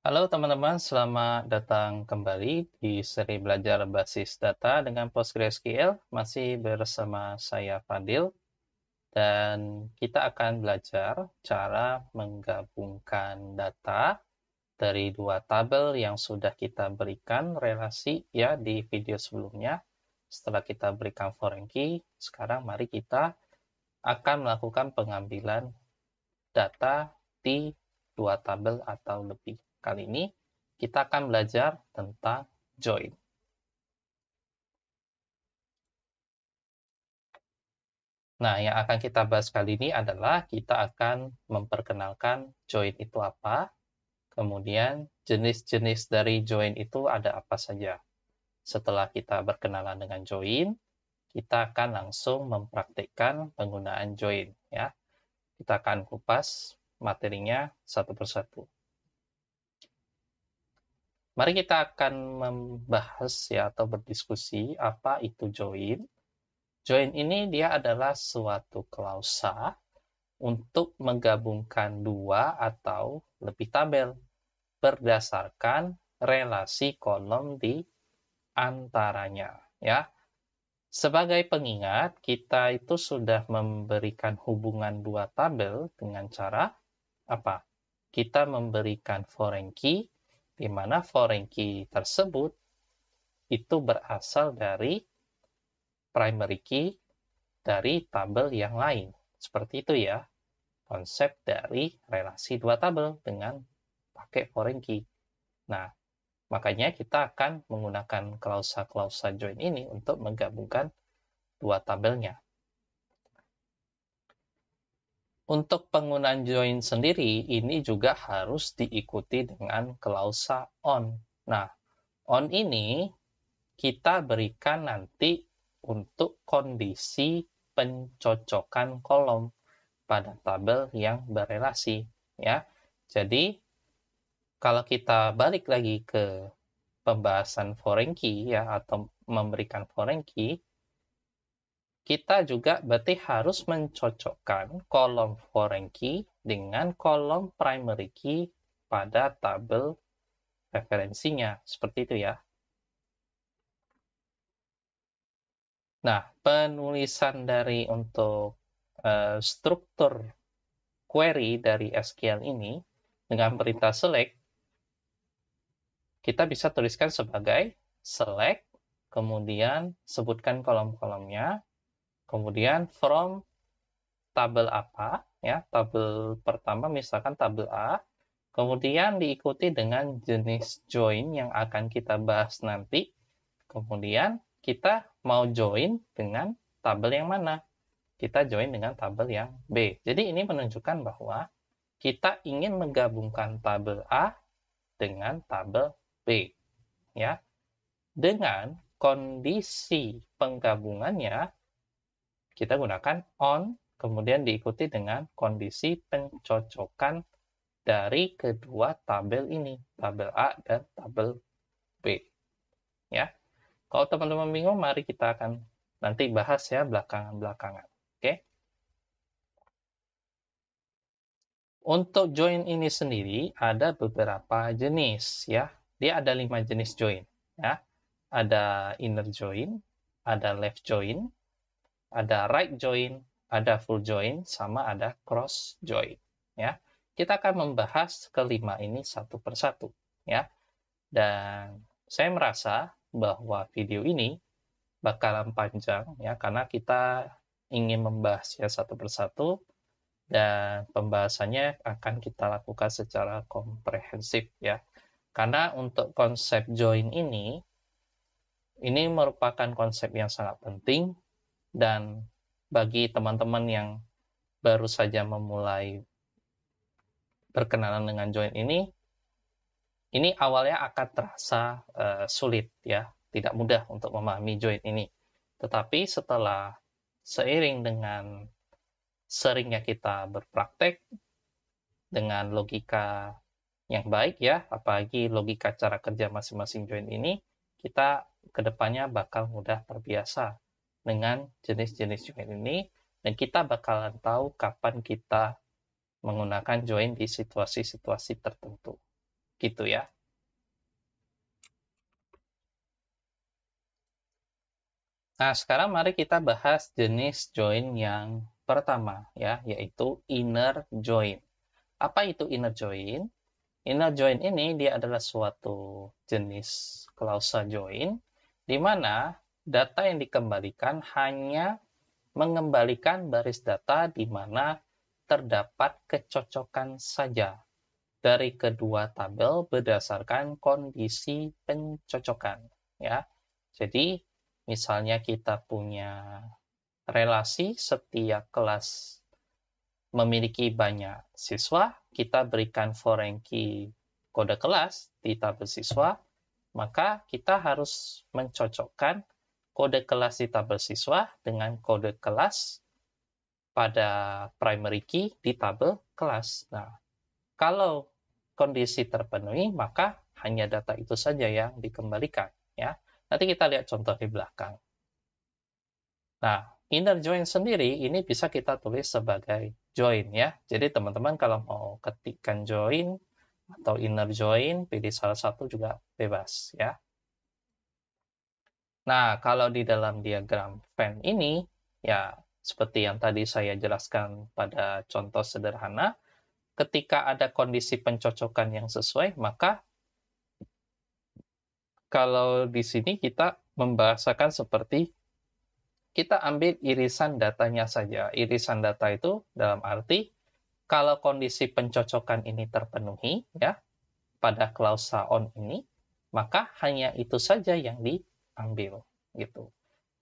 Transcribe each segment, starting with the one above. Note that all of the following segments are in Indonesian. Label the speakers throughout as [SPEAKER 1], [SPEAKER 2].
[SPEAKER 1] Halo teman-teman, selamat datang kembali di seri belajar basis data dengan PostgreSQL. Masih bersama saya Fadil, dan kita akan belajar cara menggabungkan data dari dua tabel yang sudah kita berikan relasi ya di video sebelumnya. Setelah kita berikan foreign key, sekarang mari kita akan melakukan pengambilan data di dua tabel atau lebih. Kali ini kita akan belajar tentang join. Nah, yang akan kita bahas kali ini adalah kita akan memperkenalkan join itu apa, kemudian jenis-jenis dari join itu ada apa saja. Setelah kita berkenalan dengan join, kita akan langsung mempraktikkan penggunaan join. Ya. Kita akan kupas materinya satu persatu. Mari kita akan membahas ya atau berdiskusi apa itu join. Join ini dia adalah suatu klausa untuk menggabungkan dua atau lebih tabel berdasarkan relasi kolom di antaranya ya. Sebagai pengingat, kita itu sudah memberikan hubungan dua tabel dengan cara apa? Kita memberikan foreign key di mana foreign key tersebut itu berasal dari primary key dari tabel yang lain. Seperti itu ya, konsep dari relasi dua tabel dengan pakai foreign key. Nah, makanya kita akan menggunakan klausa-klausa join ini untuk menggabungkan dua tabelnya. Untuk penggunaan join sendiri, ini juga harus diikuti dengan klausa on. Nah, on ini kita berikan nanti untuk kondisi pencocokan kolom pada tabel yang berelasi ya. Jadi kalau kita balik lagi ke pembahasan foreign key ya atau memberikan foreign key, kita juga berarti harus mencocokkan kolom foreign key dengan kolom primary key pada tabel referensinya. Seperti itu ya. Nah, penulisan dari untuk struktur query dari SQL ini dengan perintah select, kita bisa tuliskan sebagai select, kemudian sebutkan kolom-kolomnya, kemudian from tabel apa, ya, tabel pertama misalkan tabel A, kemudian diikuti dengan jenis join yang akan kita bahas nanti, kemudian kita mau join dengan tabel yang mana? Kita join dengan tabel yang B. Jadi ini menunjukkan bahwa kita ingin menggabungkan tabel A dengan tabel B. Ya. Dengan kondisi penggabungannya, kita gunakan on, kemudian diikuti dengan kondisi pencocokan dari kedua tabel ini, tabel A dan tabel B. Ya. Kalau teman-teman bingung, mari kita akan nanti bahas ya belakangan-belakangan. Oke. Untuk join ini sendiri ada beberapa jenis ya. Dia ada 5 jenis join ya. Ada inner join, ada left join, ada right join, ada full join, sama ada cross join ya. Kita akan membahas kelima ini satu persatu ya. Dan saya merasa bahwa video ini bakalan panjang ya karena kita ingin membahasnya satu persatu dan pembahasannya akan kita lakukan secara komprehensif ya. Karena untuk konsep join ini merupakan konsep yang sangat penting dan bagi teman-teman yang baru saja memulai berkenalan dengan join ini awalnya akan terasa sulit ya, tidak mudah untuk memahami join ini. Tetapi setelah seiring dengan seringnya kita berpraktek dengan logika yang baik ya, apalagi logika cara kerja masing-masing join ini, kita kedepannya bakal mudah terbiasa dengan jenis-jenis join ini, dan kita bakalan tahu kapan kita menggunakan join di situasi-situasi tertentu. gitu ya. Nah, sekarang mari kita bahas jenis join yang pertama ya, yaitu inner join. Apa itu inner join? Inner join ini dia adalah suatu jenis klausa join di mana data yang dikembalikan hanya mengembalikan baris data di mana terdapat kecocokan saja dari kedua tabel berdasarkan kondisi pencocokan ya. Jadi misalnya kita punya relasi setiap kelas memiliki banyak siswa, kita berikan foreign key kode kelas di tabel siswa, maka kita harus mencocokkan kode kelas di tabel siswa dengan kode kelas pada primary key di tabel kelas. Nah, kalau kondisi terpenuhi, maka hanya data itu saja yang dikembalikan. Ya. Nanti kita lihat contoh di belakang. Nah, inner join sendiri ini bisa kita tulis sebagai join ya. Jadi teman-teman kalau mau ketikkan join atau inner join, pilih salah satu juga bebas ya. Nah, kalau di dalam diagram Venn ini, ya seperti yang tadi saya jelaskan pada contoh sederhana, ketika ada kondisi pencocokan yang sesuai, maka kalau di sini kita membahasakan seperti kita ambil irisan datanya saja. Irisan data itu dalam arti kalau kondisi pencocokan ini terpenuhi ya pada klausa on ini, maka hanya itu saja yang diambil gitu.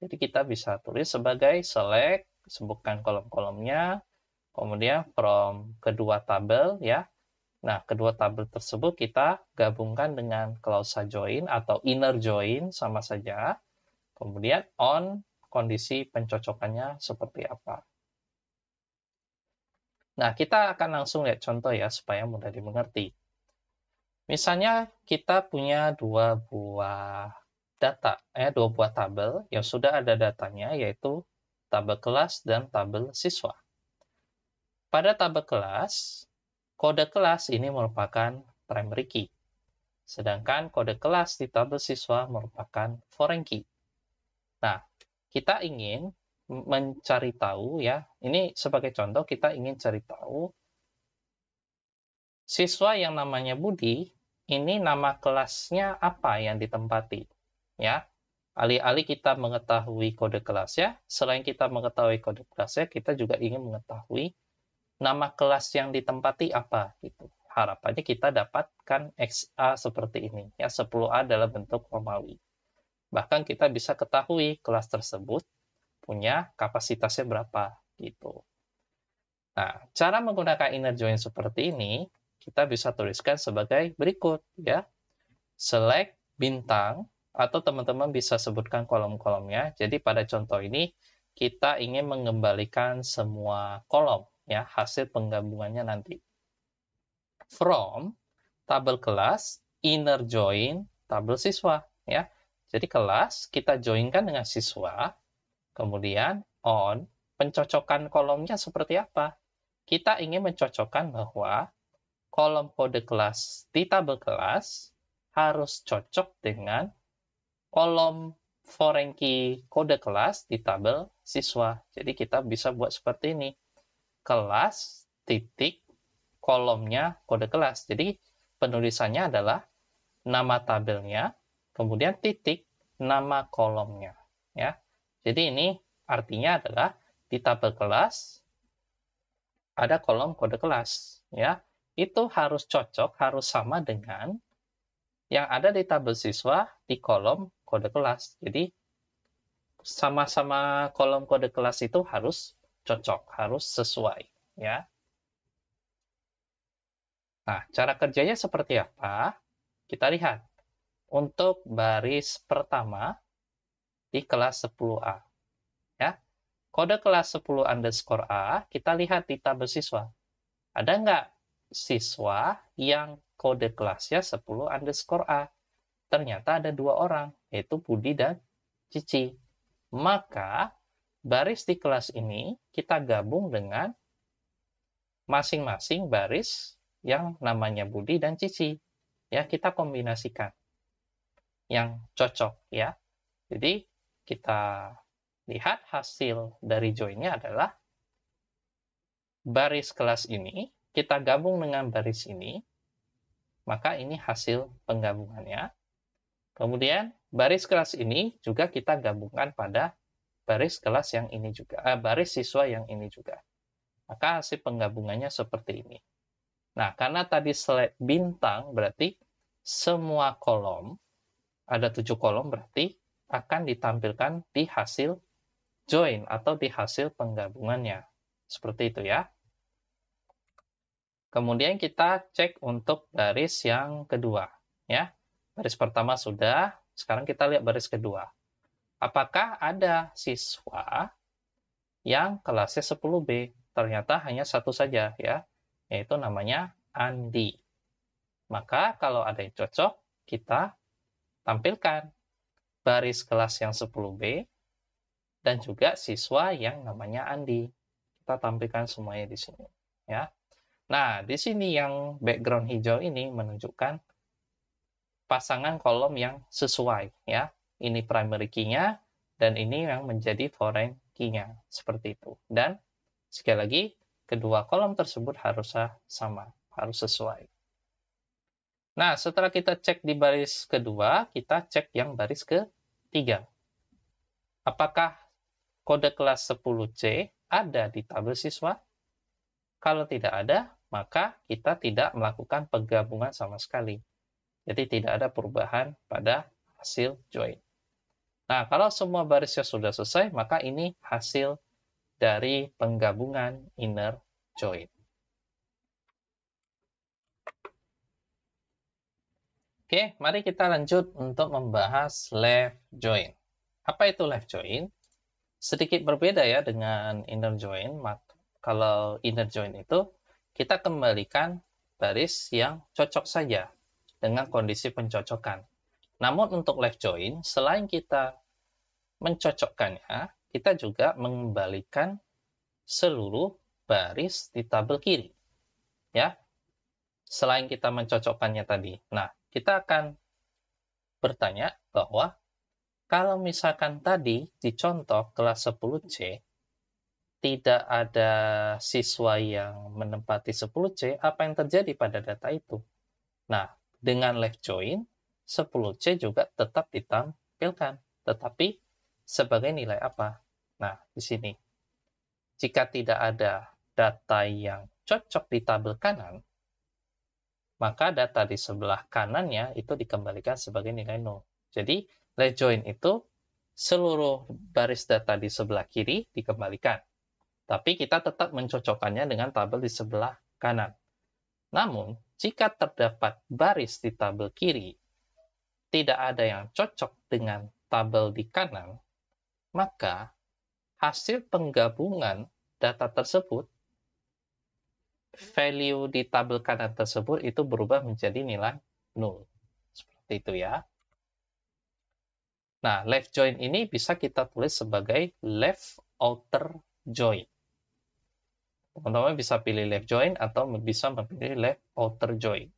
[SPEAKER 1] Jadi kita bisa tulis sebagai select, sebutkan kolom-kolomnya, kemudian from kedua tabel ya. Nah, kedua tabel tersebut kita gabungkan dengan klausa join atau inner join sama saja. Kemudian on kondisi pencocokannya seperti apa. Nah, kita akan langsung lihat contoh ya supaya mudah dimengerti. Misalnya kita punya dua buah data, dua buah tabel yang sudah ada datanya yaitu tabel kelas dan tabel siswa. Pada tabel kelas, kode kelas ini merupakan primary key. Sedangkan kode kelas di tabel siswa merupakan foreign key. Nah, kita ingin mencari tahu ya, ini sebagai contoh kita ingin cari tahu siswa yang namanya Budi, ini nama kelasnya apa yang ditempati. Ya, alih-alih kita mengetahui kode kelasnya, selain kita mengetahui kode kelasnya, kita juga ingin mengetahui nama kelas yang ditempati apa gitu. Harapannya kita dapatkan XA seperti ini ya, 10A dalam bentuk Romawi. Bahkan kita bisa ketahui kelas tersebut punya kapasitasnya berapa gitu. Nah, cara menggunakan inner join seperti ini kita bisa tuliskan sebagai berikut ya. Select bintang atau teman-teman bisa sebutkan kolom-kolomnya. Jadi pada contoh ini kita ingin mengembalikan semua kolom ya, hasil penggabungannya nanti. From tabel kelas, inner join tabel siswa ya. Jadi kelas kita joinkan dengan siswa, kemudian on pencocokan kolomnya seperti apa? Kita ingin mencocokkan bahwa kolom kode kelas di tabel kelas harus cocok dengan kolom foreign key kode kelas di tabel siswa. Jadi kita bisa buat seperti ini. Kelas titik kolomnya kode kelas. Jadi penulisannya adalah nama tabelnya, kemudian titik nama kolomnya. Ya. Jadi ini artinya adalah di tabel kelas ada kolom kode kelas. Ya. Itu harus cocok, harus sama dengan yang ada di tabel siswa di kolom kode kelas. Jadi sama-sama kolom kode kelas itu harus cocok, harus sesuai, ya. Nah, cara kerjanya seperti apa? Kita lihat. Untuk baris pertama di kelas 10A. Ya. Kode kelas 10 underscore A, kita lihat di tabel siswa. Ada nggak siswa yang kode kelasnya 10 underscore A? Ternyata ada dua orang, yaitu Budi dan Cici. Maka, baris di kelas ini kita gabung dengan masing-masing baris yang namanya Budi dan Cici. ya kita kombinasikan yang cocok ya. Jadi kita lihat hasil dari join-nya adalah baris kelas ini, kita gabung dengan baris ini, maka ini hasil penggabungannya. Kemudian baris kelas ini juga kita gabungkan pada baris kelas yang ini juga, baris siswa yang ini juga. Maka hasil penggabungannya seperti ini. Nah, karena tadi select bintang, berarti semua kolom, ada 7 kolom, berarti akan ditampilkan di hasil join atau di hasil penggabungannya. Seperti itu ya. Kemudian kita cek untuk baris yang kedua. Ya. Baris pertama sudah, sekarang kita lihat baris kedua. Apakah ada siswa yang kelasnya 10B? Ternyata hanya satu saja ya, yaitu namanya Andi. Maka kalau ada yang cocok, kita tampilkan baris kelas yang 10B dan juga siswa yang namanya Andi. Kita tampilkan semuanya di sini ya. Nah, di sini yang background hijau ini menunjukkan pasangan kolom yang sesuai ya. Ini primary key-nya dan ini yang menjadi foreign key-nya seperti itu. Dan sekali lagi kedua kolom tersebut harus sama, harus sesuai. Nah, setelah kita cek di baris kedua, kita cek yang baris ketiga. Apakah kode kelas 10C ada di tabel siswa? Kalau tidak ada, maka kita tidak melakukan penggabungan sama sekali. Jadi tidak ada perubahan pada hasil join. Nah, kalau semua barisnya sudah selesai, maka ini hasil dari penggabungan inner join. Oke, mari kita lanjut untuk membahas left join. Apa itu left join? Sedikit berbeda ya dengan inner join. Kalau inner join itu, kita kembalikan baris yang cocok saja dengan kondisi pencocokan. Namun untuk left join, selain kita mencocokkannya, kita juga mengembalikan seluruh baris di tabel kiri. Ya, selain kita mencocokkannya tadi. Nah, kita akan bertanya bahwa kalau misalkan tadi di contoh kelas 10C, tidak ada siswa yang menempati 10C, apa yang terjadi pada data itu? Nah, dengan left join, 10C juga tetap ditampilkan, tetapi sebagai nilai apa? Nah, di sini. Jika tidak ada data yang cocok di tabel kanan, maka data di sebelah kanannya itu dikembalikan sebagai nilai 0. Jadi, left join itu seluruh baris data di sebelah kiri dikembalikan. Tapi kita tetap mencocokkannya dengan tabel di sebelah kanan. Namun, jika terdapat baris di tabel kiri, tidak ada yang cocok dengan tabel di kanan, maka hasil penggabungan data tersebut, value di tabel kanan tersebut itu berubah menjadi nilai 0. Seperti itu ya. Nah, left join ini bisa kita tulis sebagai left outer join. Teman-teman bisa pilih left join atau bisa memilih left outer join.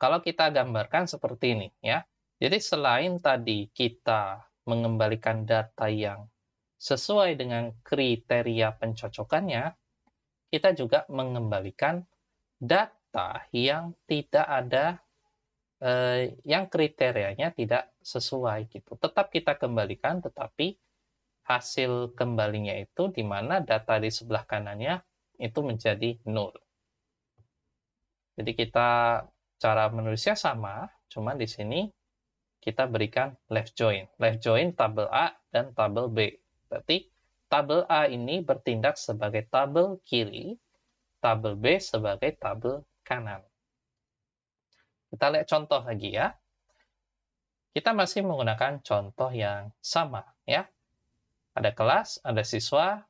[SPEAKER 1] Kalau kita gambarkan seperti ini ya. Jadi selain tadi kita mengembalikan data yang sesuai dengan kriteria pencocokannya, kita juga mengembalikan data yang tidak ada yang kriterianya tidak sesuai gitu. Tetap kita kembalikan, tetapi hasil kembalinya itu di mana data di sebelah kanannya itu menjadi 0. Jadi kita cara menulisnya sama, cuma di sini kita berikan left join. Left join tabel A dan tabel B. Berarti tabel A ini bertindak sebagai tabel kiri, tabel B sebagai tabel kanan. Kita lihat contoh lagi ya. Kita masih menggunakan contoh yang sama ya. Ada kelas, ada siswa,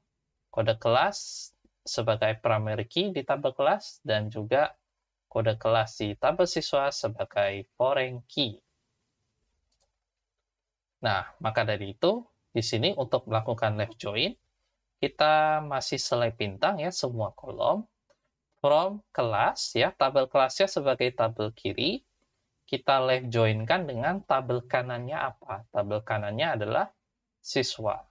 [SPEAKER 1] kode kelas sebagai primary key di tabel kelas, dan juga kode kelas di tabel siswa sebagai foreign key. Nah, maka dari itu, di sini untuk melakukan left join, kita masih select bintang ya, semua kolom. from kelas, ya, tabel kelasnya sebagai tabel kiri, kita left join-kan dengan tabel kanannya apa? Tabel kanannya adalah siswa.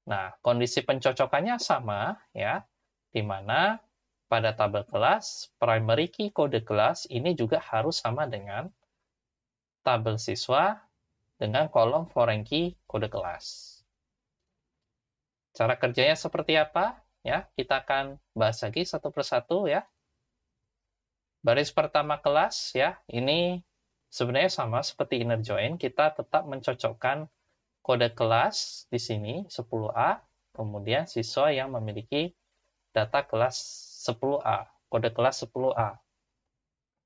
[SPEAKER 1] Nah, kondisi pencocokannya sama, ya, di mana pada tabel kelas, primary key kode kelas ini juga harus sama dengan tabel siswa dengan kolom foreign key kode kelas. Cara kerjanya seperti apa? Ya, kita akan bahas lagi satu persatu, ya. Baris pertama kelas, ya, ini sebenarnya sama seperti inner join, kita tetap mencocokkan kode kelas di sini 10A, kemudian siswa yang memiliki data kelas 10A, kode kelas 10A.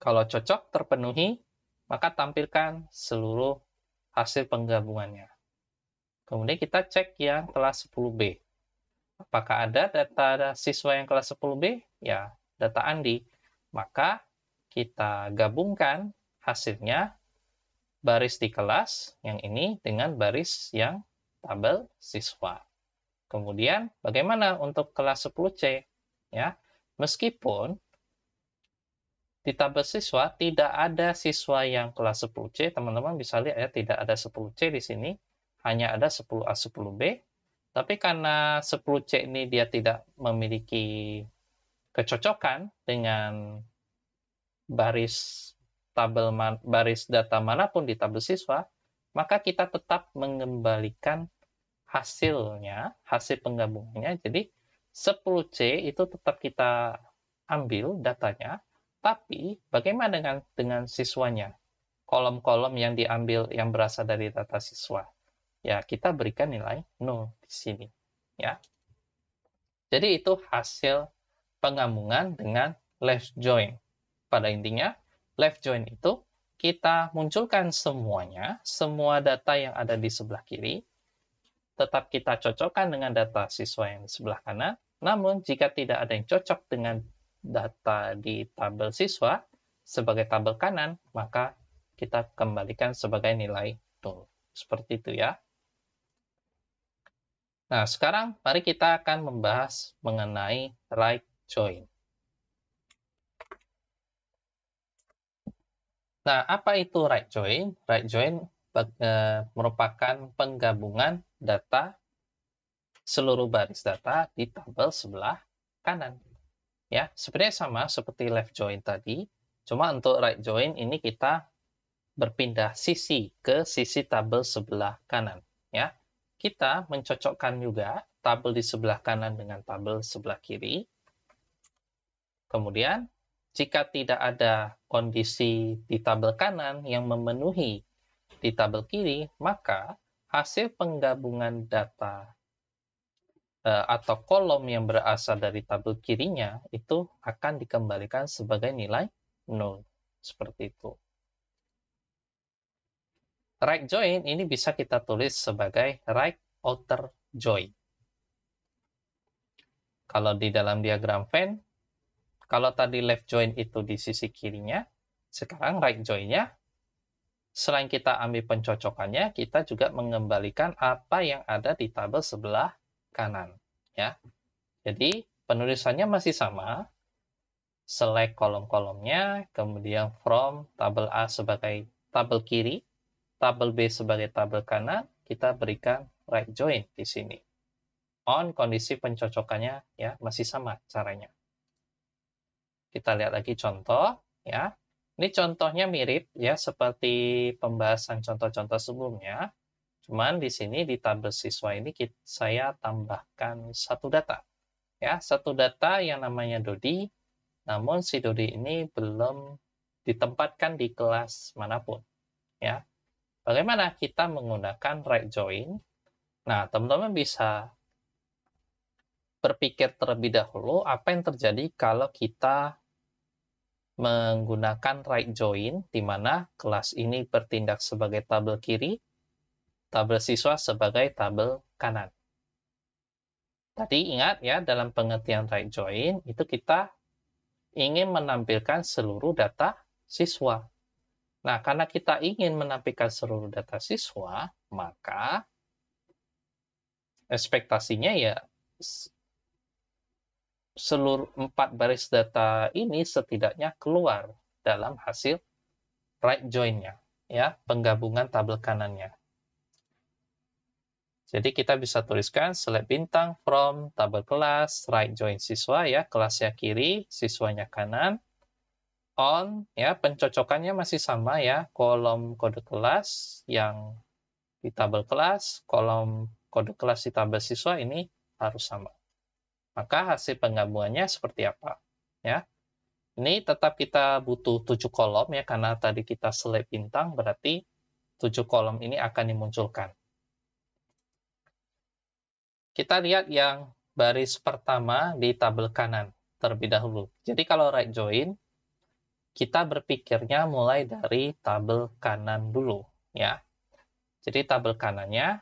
[SPEAKER 1] Kalau cocok terpenuhi, maka tampilkan seluruh hasil penggabungannya. Kemudian kita cek yang kelas 10B. Apakah ada data siswa yang kelas 10B? Ya, data Andi. Maka kita gabungkan hasilnya baris di kelas yang ini dengan baris yang tabel siswa. Kemudian bagaimana untuk kelas 10C? Ya, meskipun di tabel siswa tidak ada siswa yang kelas 10C, teman-teman bisa lihat ya, tidak ada 10C di sini, hanya ada 10A, 10B. Tapi karena 10C ini dia tidak memiliki kecocokan dengan baris data manapun di tabel siswa, maka kita tetap mengembalikan hasilnya, hasil penggabungannya. Jadi 10C itu tetap kita ambil datanya, tapi bagaimana dengan siswanya? Kolom-kolom yang diambil yang berasal dari data siswa. Ya, kita berikan nilai 0 di sini. Ya. Jadi itu hasil penggabungan dengan left join. Pada intinya, left join itu kita munculkan semuanya, semua data yang ada di sebelah kiri, tetap kita cocokkan dengan data siswa yang di sebelah kanan. Namun, jika tidak ada yang cocok dengan data di tabel siswa sebagai tabel kanan, maka kita kembalikan sebagai nilai 0. Seperti itu ya. Nah, sekarang mari kita akan membahas mengenai right join. Nah, apa itu right join? Right join merupakan penggabungan data seluruh baris data di tabel sebelah kanan. Ya, sebenarnya sama seperti left join tadi, cuma untuk right join ini kita berpindah sisi ke sisi tabel sebelah kanan. Ya, kita mencocokkan juga tabel di sebelah kanan dengan tabel sebelah kiri. Kemudian, jika tidak ada kondisi di tabel kanan yang memenuhi di tabel kiri, maka hasil penggabungan data atau kolom yang berasal dari tabel kirinya itu akan dikembalikan sebagai nilai 0. Seperti itu. Right join ini bisa kita tulis sebagai right outer join. Kalau di dalam diagram Venn, kalau tadi left join itu di sisi kirinya, sekarang right join-nya, selain kita ambil pencocokannya, kita juga mengembalikan apa yang ada di tabel sebelah kanan. Ya. Jadi, penulisannya masih sama. Select kolom-kolomnya, kemudian from tabel A sebagai tabel kiri, tabel B sebagai tabel kanan, kita berikan right join di sini. On kondisi pencocokannya ya masih sama caranya. Kita lihat lagi contoh ya. Ini contohnya mirip ya seperti pembahasan contoh-contoh sebelumnya. Cuman di sini di tabel siswa ini saya tambahkan satu data. Ya, satu data yang namanya Dodi. Namun si Dodi ini belum ditempatkan di kelas manapun. Ya. Bagaimana kita menggunakan right join? Nah, teman-teman bisa berpikir terlebih dahulu apa yang terjadi kalau kita menggunakan right join, di mana kelas ini bertindak sebagai tabel kiri, tabel siswa sebagai tabel kanan. Tadi ingat ya, dalam pengertian right join, itu kita ingin menampilkan seluruh data siswa. Nah, karena kita ingin menampilkan seluruh data siswa, maka ekspektasinya ya seluruh 4 baris data ini setidaknya keluar dalam hasil right join-nya, ya, penggabungan tabel kanannya. Jadi kita bisa tuliskan select bintang from tabel kelas, right join siswa, ya, kelasnya kiri, siswanya kanan, on, ya, pencocokannya masih sama, ya, kolom kode kelas yang di tabel kelas, kolom kode kelas di tabel siswa ini harus sama. Maka hasil penggabungannya seperti apa, ya. Ini tetap kita butuh 7 kolom, ya, karena tadi kita select bintang, berarti 7 kolom ini akan dimunculkan. Kita lihat yang baris pertama di tabel kanan terlebih dahulu. Jadi kalau right join, kita berpikirnya mulai dari tabel kanan dulu, ya. Jadi tabel kanannya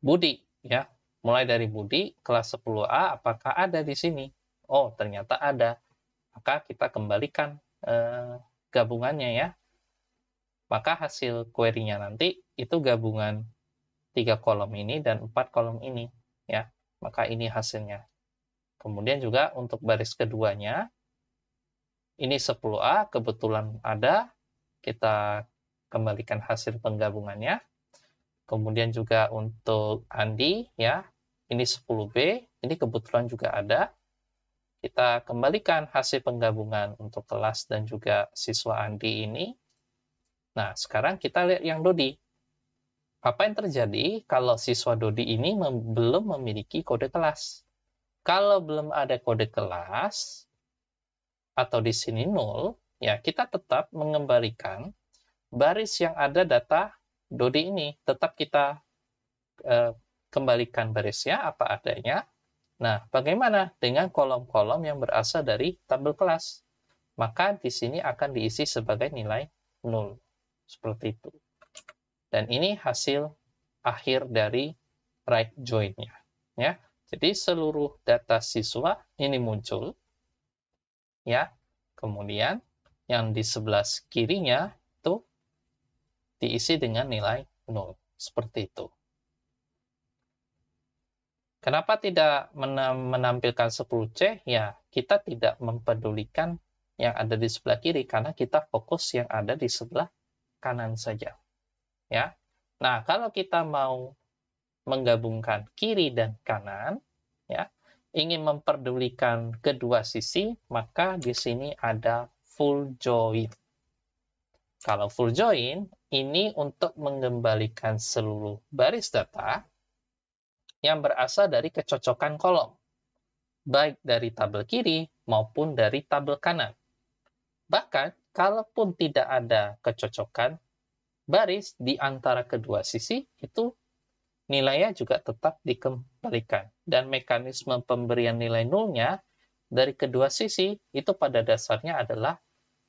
[SPEAKER 1] Budi, ya. Mulai dari Budi, kelas 10A, apakah ada di sini? Oh, ternyata ada. Maka kita kembalikan gabungannya, ya. Maka hasil query-nya nanti itu gabungan 3 kolom ini dan 4 kolom ini, ya. Maka ini hasilnya. Kemudian juga untuk baris keduanya, ini 10A, kebetulan ada, kita kembalikan hasil penggabungannya. Kemudian juga untuk Andi, ya, ini 10B, ini kebetulan juga ada. Kita kembalikan hasil penggabungan untuk kelas dan juga siswa Andi ini. Nah, sekarang kita lihat yang Dodi. Apa yang terjadi kalau siswa Dodi ini belum memiliki kode kelas? Kalau belum ada kode kelas, atau di sini 0, ya kita tetap mengembalikan baris yang ada data Dodi ini. Tetap kita kembalikan barisnya apa adanya. Nah, bagaimana dengan kolom-kolom yang berasal dari tabel kelas? Maka di sini akan diisi sebagai nilai 0. Seperti itu. Dan ini hasil akhir dari right join-nya. Ya. Jadi seluruh data siswa ini muncul. Ya. Kemudian yang di sebelah kirinya itu diisi dengan nilai 0. Seperti itu. Kenapa tidak menampilkan 10C? Ya, kita tidak mempedulikan yang ada di sebelah kiri karena kita fokus yang ada di sebelah kanan saja. Ya. Nah, kalau kita mau menggabungkan kiri dan kanan, ya, ingin memperdulikan kedua sisi, maka di sini ada full join. Kalau full join, ini untuk mengembalikan seluruh baris data yang berasal dari kecocokan kolom, baik dari tabel kiri maupun dari tabel kanan. Bahkan, kalaupun tidak ada kecocokan baris di antara kedua sisi, itu nilainya juga tetap dikembalikan. Dan mekanisme pemberian nilai nolnya dari kedua sisi itu pada dasarnya adalah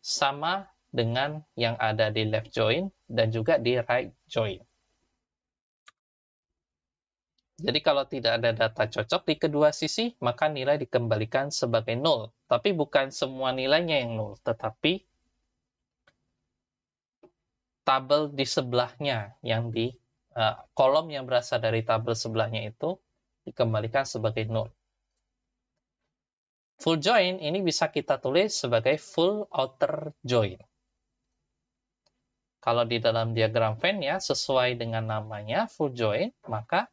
[SPEAKER 1] sama dengan yang ada di left join dan juga di right join. Jadi kalau tidak ada data cocok di kedua sisi, maka nilai dikembalikan sebagai 0. Tapi bukan semua nilainya yang 0, tetapi tabel di sebelahnya, yang di kolom yang berasal dari tabel sebelahnya itu dikembalikan sebagai 0. Full join ini bisa kita tulis sebagai full outer join. Kalau di dalam diagram Venn, ya, sesuai dengan namanya full join, maka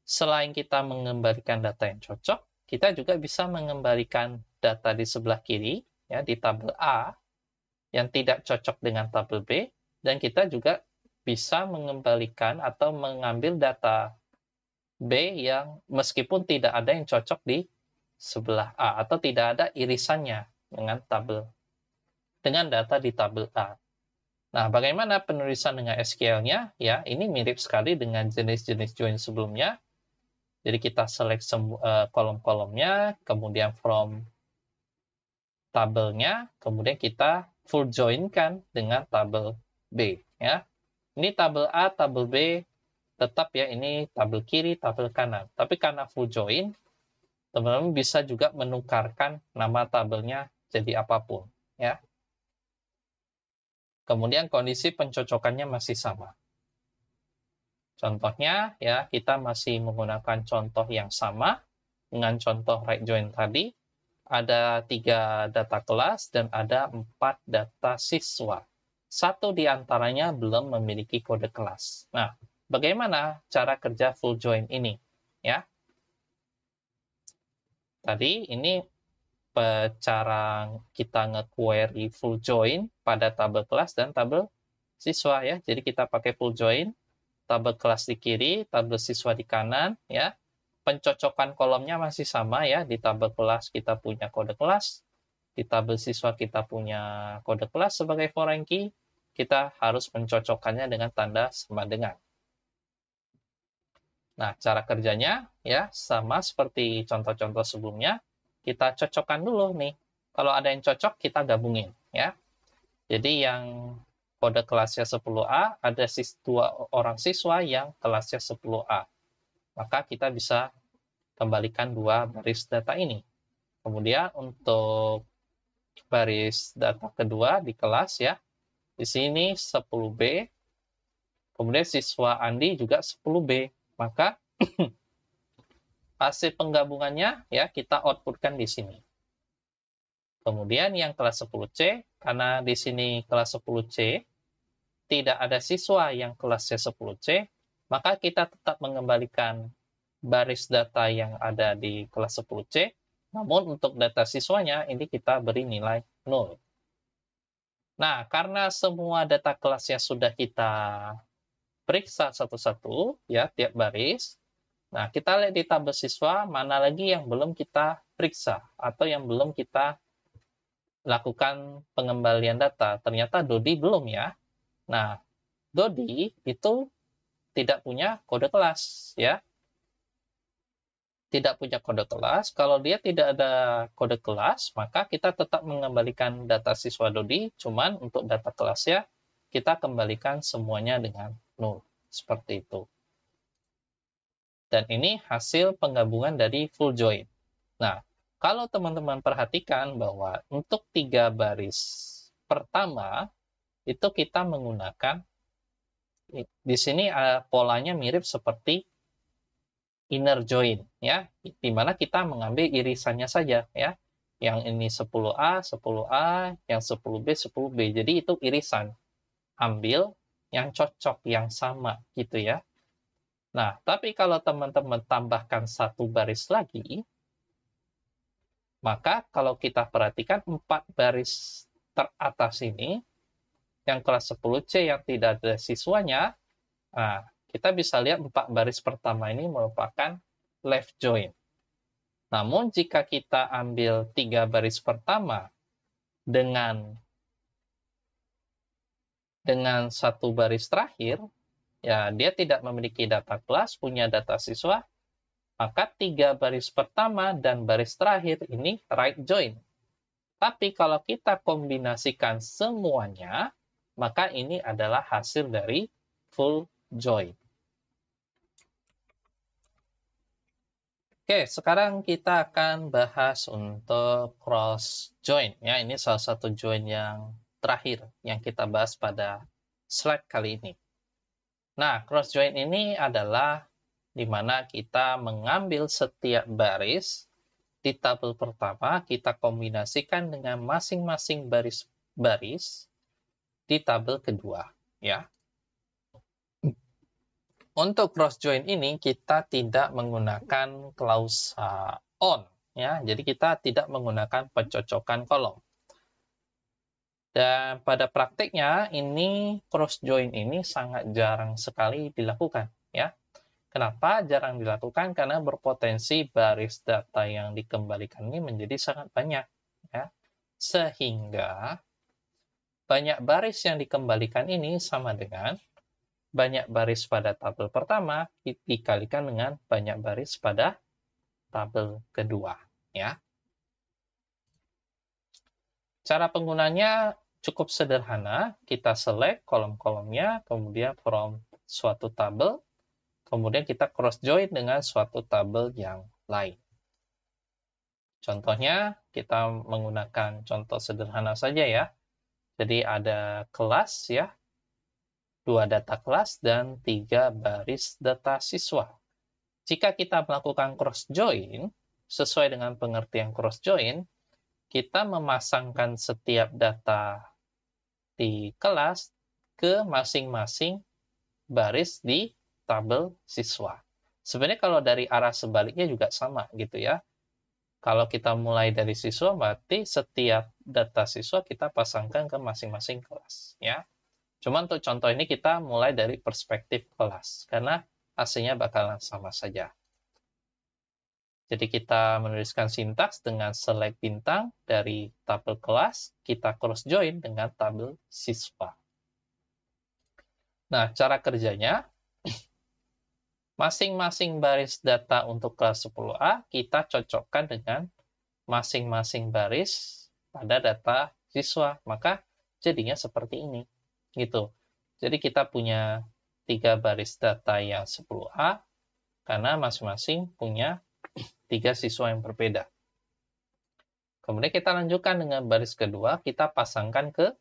[SPEAKER 1] selain kita mengembalikan data yang cocok, kita juga bisa mengembalikan data di sebelah kiri, ya, di tabel A, yang tidak cocok dengan tabel B, dan kita juga bisa mengembalikan atau mengambil data B yang meskipun tidak ada yang cocok di sebelah A, atau tidak ada irisannya dengan data di tabel A. Nah, bagaimana penulisan dengan SQL-nya? Ya, ini mirip sekali dengan jenis-jenis join sebelumnya. Jadi kita select kolom-kolomnya, kemudian from tabelnya, kemudian kita full join-kan dengan tabel B. Ya. Ini tabel A, tabel B, tetap ya ini tabel kiri, tabel kanan. Tapi karena full join, teman-teman bisa juga menukarkan nama tabelnya jadi apapun. Ya. Kemudian kondisi pencocokannya masih sama. Contohnya, ya, kita masih menggunakan contoh yang sama. dengan contoh right join tadi, ada 3 data kelas dan ada 4 data siswa. Satu di antaranya belum memiliki kode kelas. Nah, bagaimana cara kerja full join ini? Ya, tadi ini cara kita nge-query full join pada tabel kelas dan tabel siswa ya. Jadi kita pakai full join, tabel kelas di kiri, tabel siswa di kanan ya. Pencocokan kolomnya masih sama ya. Di tabel kelas kita punya kode kelas, di tabel siswa kita punya kode kelas sebagai foreign key. Kita harus mencocokkannya dengan tanda sama dengan. Nah, cara kerjanya ya sama seperti contoh-contoh sebelumnya. Kita cocokkan dulu nih. Kalau ada yang cocok, kita gabungin ya. Jadi yang kode kelasnya 10A, ada 2 orang siswa yang kelasnya 10A. Maka kita bisa kembalikan 2 baris data ini. Kemudian untuk baris data kedua di kelas ya, di sini 10B, kemudian siswa Andi juga 10B. Maka hasil penggabungannya ya kita outputkan di sini. Kemudian yang kelas 10C, karena di sini kelas 10C tidak ada siswa yang kelasnya 10C, maka kita tetap mengembalikan baris data yang ada di kelas 10C, namun untuk data siswanya ini kita beri nilai 0. Nah, karena semua data kelasnya sudah kita periksa satu-satu, ya, tiap baris, nah, kita lihat di tabel siswa, mana lagi yang belum kita periksa, atau yang belum kita lakukan pengembalian data. Ternyata Dodi belum ya. Nah, Dodi itu tidak punya kode kelas, ya. Tidak punya kode kelas. Kalau dia tidak ada kode kelas, maka kita tetap mengembalikan data siswa Dodi, cuman untuk data kelasnya, kita kembalikan semuanya dengan 0. Seperti itu. Dan ini hasil penggabungan dari full join. Nah, kalau teman-teman perhatikan bahwa untuk 3 baris pertama, itu kita menggunakan, di sini polanya mirip seperti inner join, ya, di mana kita mengambil irisannya saja, ya. Yang ini 10A, 10A, yang 10B, 10B. Jadi itu irisan. Ambil yang cocok, yang sama, gitu ya. Nah, tapi kalau teman-teman tambahkan 1 baris lagi, maka kalau kita perhatikan 4 baris teratas ini, yang kelas 10C yang tidak ada siswanya, nah, kita bisa lihat 4 baris pertama ini merupakan left join. Namun, jika kita ambil 3 baris pertama dengan 1 baris terakhir, ya dia tidak memiliki data kelas, punya data siswa, maka 3 baris pertama dan baris terakhir ini right join. Tapi kalau kita kombinasikan semuanya, maka ini adalah hasil dari full join. Oke, sekarang kita akan bahas untuk cross join. Ya, ini salah satu join yang terakhir yang kita bahas pada slide kali ini. Nah, cross join ini adalah di mana kita mengambil setiap baris di tabel pertama, kita kombinasikan dengan masing-masing baris-baris di tabel kedua. Ya. Untuk cross join ini kita tidak menggunakan klausa on, ya. Jadi kita tidak menggunakan pencocokan kolom. Dan pada praktiknya ini cross join ini sangat jarang sekali dilakukan, ya. Kenapa jarang dilakukan? Karena berpotensi baris data yang dikembalikan ini menjadi sangat banyak, ya. Sehingga banyak baris yang dikembalikan ini sama dengan banyak baris pada tabel pertama dikalikan dengan banyak baris pada tabel kedua, ya. Cara penggunanya cukup sederhana. Kita select kolom-kolomnya, kemudian from suatu tabel, kemudian kita cross join dengan suatu tabel yang lain. Contohnya, kita menggunakan contoh sederhana saja ya. Jadi ada kelas ya, 2 data kelas, dan 3 baris data siswa. Jika kita melakukan cross join, sesuai dengan pengertian cross join, kita memasangkan setiap data di kelas ke masing-masing baris di tabel siswa. Sebenarnya kalau dari arah sebaliknya juga sama gitu ya. Kalau kita mulai dari siswa, berarti setiap data siswa kita pasangkan ke masing-masing kelas ya. Cuman untuk contoh ini kita mulai dari perspektif kelas, karena hasilnya bakalan sama saja. Jadi kita menuliskan sintaks dengan select bintang dari tabel kelas, kita cross join dengan tabel siswa. Nah, cara kerjanya, masing-masing baris data untuk kelas 10A kita cocokkan dengan masing-masing baris pada data siswa. Maka jadinya seperti ini. Gitu. Jadi kita punya 3 baris data yang 10A, karena masing-masing punya 3 siswa yang berbeda. Kemudian kita lanjutkan dengan baris kedua, kita pasangkan ke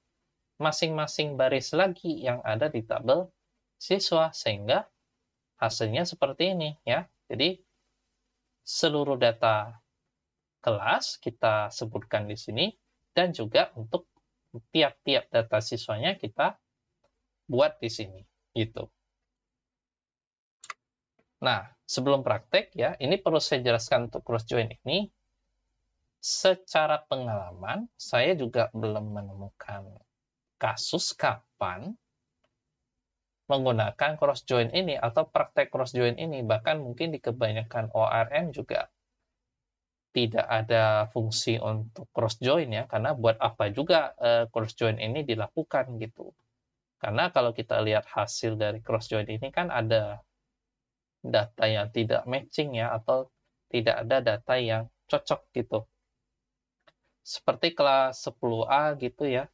[SPEAKER 1] masing-masing baris lagi yang ada di tabel siswa, sehingga hasilnya seperti ini ya. Jadi seluruh data kelas kita sebutkan di sini, dan juga untuk tiap-tiap data siswanya kita buat di sini gitu. Nah, sebelum praktek ya, ini perlu saya jelaskan untuk cross join ini. Secara pengalaman, saya juga belum menemukan kasus kapan menggunakan cross join ini atau praktek cross join ini. Bahkan mungkin di kebanyakan ORM juga tidak ada fungsi untuk cross join ya, karena buat apa juga cross join ini dilakukan gitu. Karena kalau kita lihat hasil dari cross join ini kan ada data yang tidak matching ya, atau tidak ada data yang cocok gitu. Seperti kelas 10A gitu ya.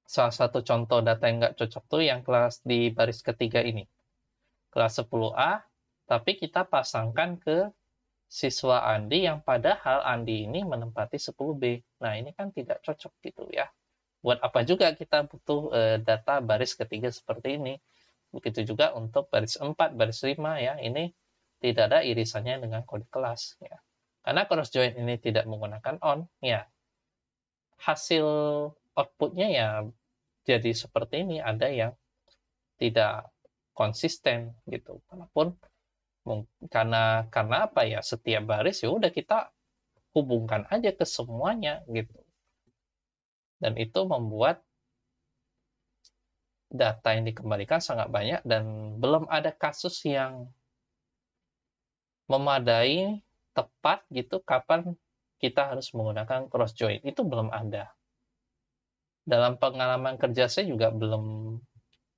[SPEAKER 1] Salah satu contoh data yang nggak cocok tuh yang kelas di baris ketiga ini. Kelas 10A, tapi kita pasangkan ke siswa Andi yang padahal Andi ini menempati 10B. Nah, ini kan tidak cocok gitu ya. Buat apa juga kita butuh data baris ketiga seperti ini. Begitu juga untuk baris 4, baris 5 ya. Ini tidak ada irisannya dengan kode kelas ya. Karena cross join ini tidak menggunakan on, ya hasil outputnya ya jadi seperti ini, ada yang tidak konsisten gitu. Walaupun karena apa ya, setiap baris ya udah kita hubungkan aja ke semuanya gitu. Dan itu membuat data yang dikembalikan sangat banyak, dan belum ada kasus yang memadai tepat gitu kapan kita harus menggunakan cross join. Itu belum ada. Dalam pengalaman kerja saya juga belum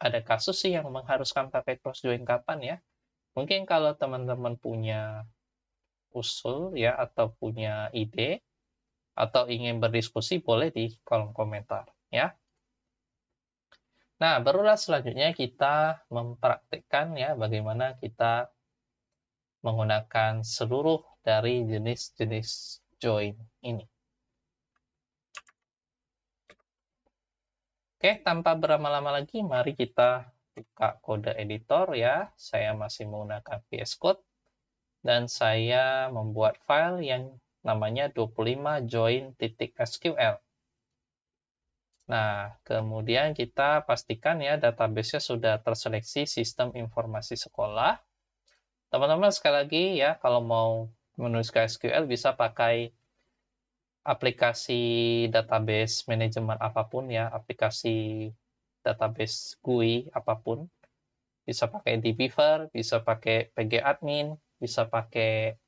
[SPEAKER 1] ada kasus sih yang mengharuskan pakai cross join kapan ya. Mungkin kalau teman-teman punya usul ya, atau punya ide atau ingin berdiskusi, boleh di kolom komentar ya. Nah, barulah selanjutnya kita mempraktikkan ya bagaimana kita menggunakan seluruh dari jenis-jenis join ini. Oke, tanpa berlama-lama lagi, mari kita buka kode editor ya. Saya masih menggunakan VS Code, dan saya membuat file yang namanya 25join.sql. Nah, kemudian kita pastikan ya database-nya sudah terseleksi sistem informasi sekolah. Teman-teman sekali lagi ya, kalau mau menulis ke SQL bisa pakai aplikasi database manajemen apapun ya, aplikasi database GUI apapun. Bisa pakai dbeaver, bisa pakai pgadmin, bisa pakai,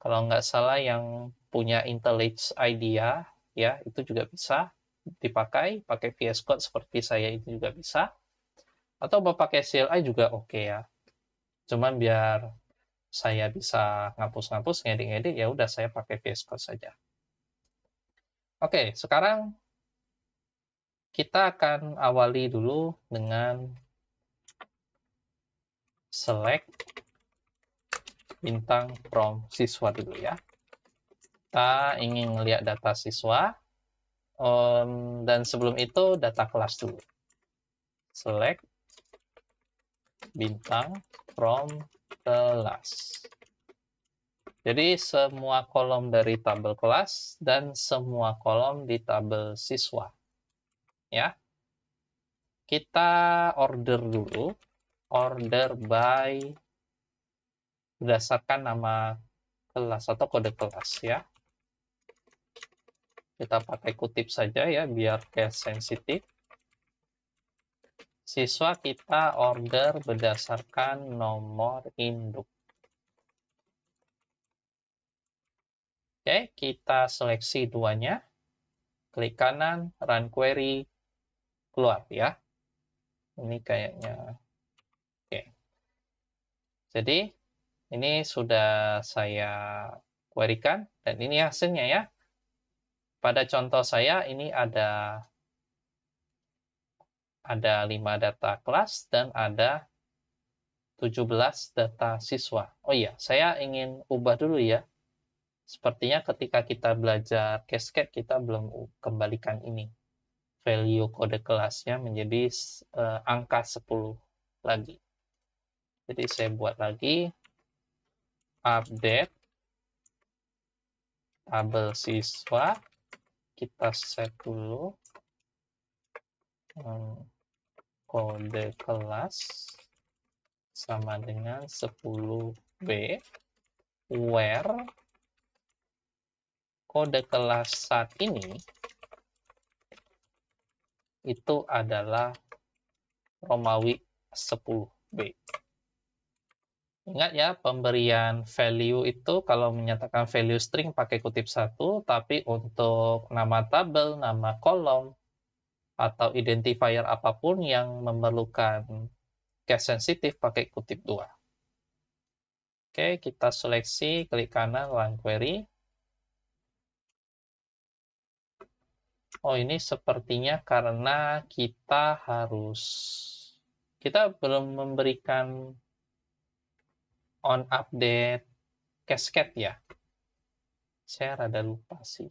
[SPEAKER 1] kalau nggak salah yang punya IntelliJ IDEA ya, itu juga bisa dipakai, pakai VS Code seperti saya itu juga bisa, atau mau pakai CLI juga oke ya. Cuman biar saya bisa ngapus-ngapus, ngedit-ngedit, ya udah saya pakai VS Code saja. Oke, sekarang kita akan awali dulu dengan select bintang from siswa dulu ya. Kita ingin melihat data siswa, dan sebelum itu data kelas dulu. Select bintang from kelas. Jadi semua kolom dari tabel kelas dan semua kolom di tabel siswa. Ya. Kita order dulu. Order by berdasarkan nama kelas atau kode kelas ya. Kita pakai kutip saja ya biar case sensitif. Siswa kita order berdasarkan nomor induk. Oke, kita seleksi duanya. Klik kanan, run query, keluar ya. Ini kayaknya. Oke. Jadi, ini sudah saya querykan, dan ini hasilnya ya. Pada contoh saya, ini ada 5 data kelas dan ada 17 data siswa. Oh iya, saya ingin ubah dulu ya. Sepertinya ketika kita belajar Cascade, kita belum kembalikan ini. Value kode kelasnya menjadi angka 10 lagi. Jadi saya buat lagi update tabel siswa. Kita set dulu kode kelas sama dengan 10B, where kode kelas saat ini itu adalah Romawi 10B. Ingat ya, pemberian value itu kalau menyatakan value string pakai kutip 1, tapi untuk nama tabel, nama kolom, atau identifier apapun yang memerlukan case sensitif pakai kutip 2. Oke, kita seleksi, klik kanan, run query. Oh, ini sepertinya karena kita belum memberikan on update Cascade ya. Saya rada lupa sih.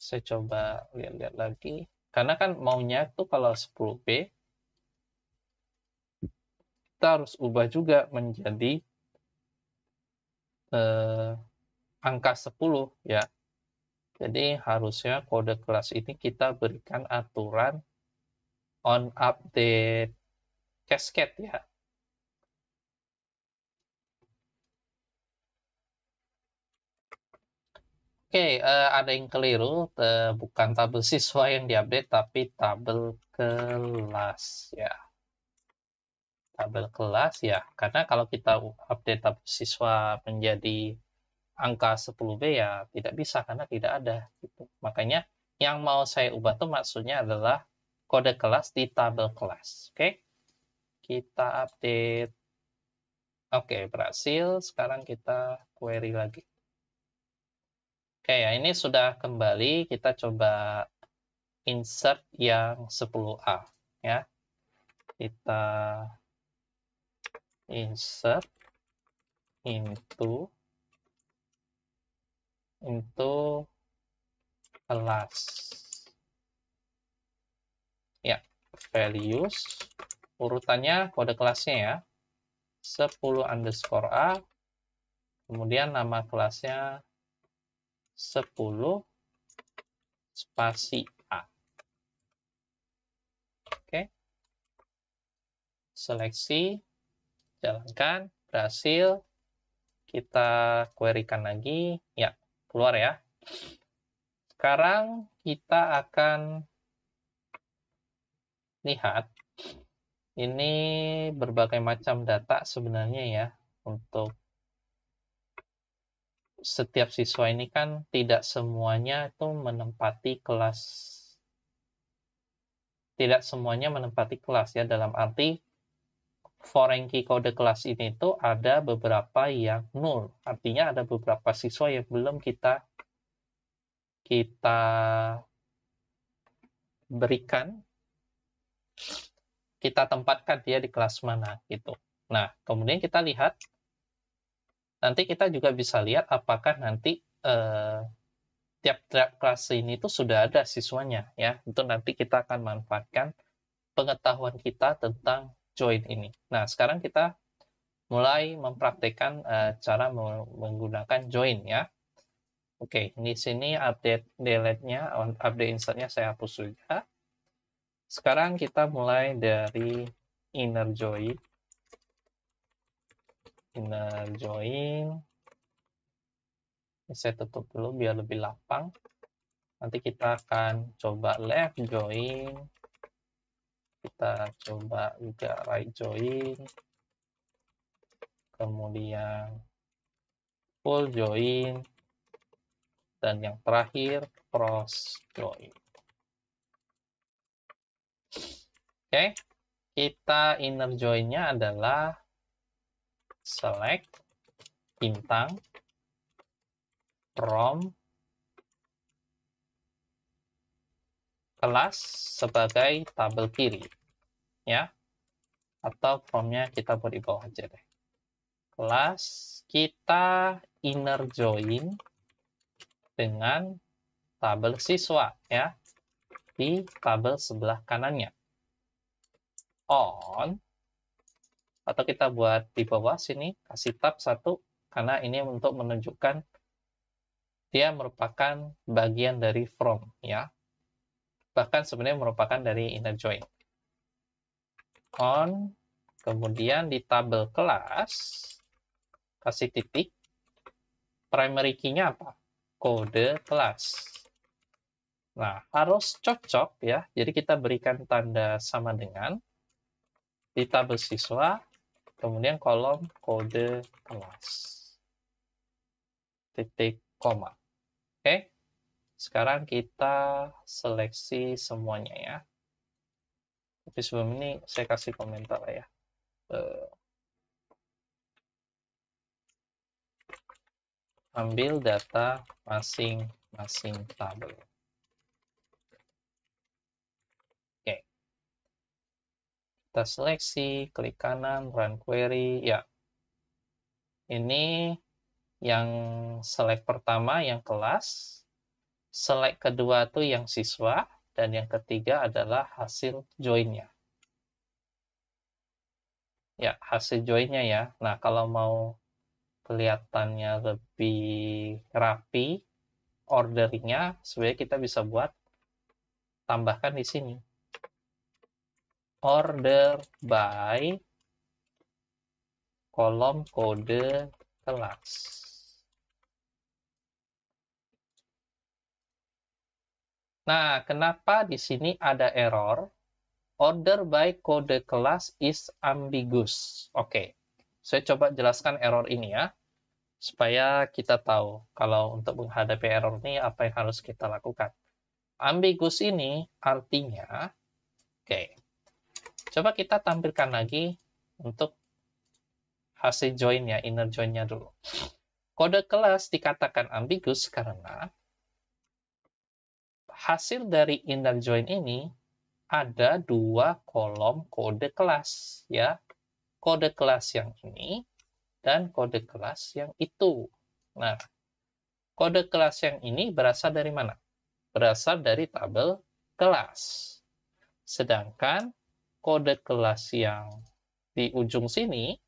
[SPEAKER 1] Saya coba lihat-lihat lagi. Karena kan maunya tuh kalau 10B, kita harus ubah juga menjadi angka 10 ya. Jadi harusnya kode kelas ini kita berikan aturan on update Cascade ya. Oke, ada yang keliru, bukan tabel siswa yang diupdate, tapi tabel kelas ya. Tabel kelas ya, karena kalau kita update tabel siswa menjadi angka 10B ya tidak bisa karena tidak ada gitu. Makanya yang mau saya ubah tuh maksudnya adalah kode kelas di tabel kelas. Oke. Kita update. Oke, berhasil. Sekarang kita query lagi. Oke, ya ini sudah kembali. Kita coba insert yang 10A ya. Kita insert into kelas. Ya, values. Urutannya kode kelasnya ya. 10_A. Kemudian nama kelasnya 10 spasi A. Oke. Seleksi. Jalankan. Berhasil. Kita querykan lagi. Ya, keluar ya. Sekarang kita akan lihat ini berbagai macam data sebenarnya ya. Untuk setiap siswa ini kan tidak semuanya itu menempati kelas. Tidak semuanya menempati kelas ya. Dalam arti foreign key kode kelas ini itu ada beberapa yang null. Artinya ada beberapa siswa yang belum kita berikan, kita tempatkan dia di kelas mana gitu. Nah, kemudian kita lihat, nanti kita juga bisa lihat apakah nanti tiap kelas ini tuh sudah ada siswanya ya. Itu nanti kita akan manfaatkan pengetahuan kita tentang join ini. Nah, sekarang kita mulai mempraktekkan cara menggunakan join ya. Oke, di sini update delete-nya, update insert-nya saya hapus juga. Sekarang kita mulai dari inner join. Inner join. Ini saya tutup dulu biar lebih lapang. Nanti kita akan coba left join. Kita coba juga right join. Kemudian full join. Dan yang terakhir cross join. Oke, kita inner join-nya adalah select bintang from kelas sebagai tabel kiri ya, atau from-nya kita buat di bawah aja deh. Kelas kita inner join dengan tabel siswa ya, di tabel sebelah kanannya on, atau kita buat di bawah sini kasih tab 1 karena ini untuk menunjukkan dia merupakan bagian dari from ya, bahkan sebenarnya merupakan dari inner join. On, kemudian di tabel kelas kasih titik, primary key-nya apa? Kode kelas. Nah, harus cocok ya, jadi kita berikan tanda sama dengan di tabel siswa, kemudian kolom kode kelas. Titik koma. Oke, sekarang kita seleksi semuanya ya. Tapi sebelum ini saya kasih komentar ya. Ambil data masing-masing tabel. Oke. Kita seleksi, klik kanan, run query. Ya. Ini yang select pertama yang kelas, select kedua tuh yang siswa, dan yang ketiga adalah hasil join-nya. Ya, hasil join-nya ya. Nah, kalau mau kelihatannya lebih rapi, ordernya sebenarnya kita bisa buat tambahkan di sini. Order by kolom kode kelas. Nah, kenapa di sini ada error? Order by kode kelas is ambiguous. Oke, saya coba jelaskan error ini ya, supaya kita tahu kalau untuk menghadapi error ini apa yang harus kita lakukan. Ambiguous ini artinya, oke, coba kita tampilkan lagi untuk hasil join-nya, inner join-nya dulu. Kode kelas dikatakan ambiguous karena hasil dari inner join ini ada dua kolom kode kelas ya, kode kelas yang ini dan kode kelas yang itu. Nah, kode kelas yang ini berasal dari mana? Berasal dari tabel kelas. Sedangkan kode kelas yang di ujung sini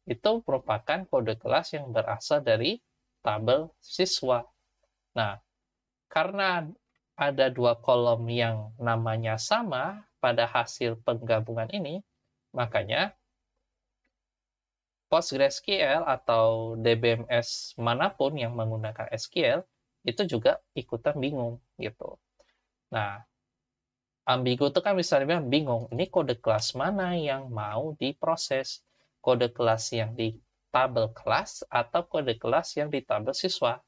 [SPEAKER 1] itu merupakan kode kelas yang berasal dari tabel siswa. Nah, karena ada dua kolom yang namanya sama pada hasil penggabungan ini, makanya PostgreSQL atau DBMS manapun yang menggunakan SQL itu juga ikutan bingung gitu. Nah, ambigu itu kan bisa dibilang bingung, ini kode kelas mana yang mau diproses? Kode kelas yang di tabel kelas atau kode kelas yang di tabel siswa?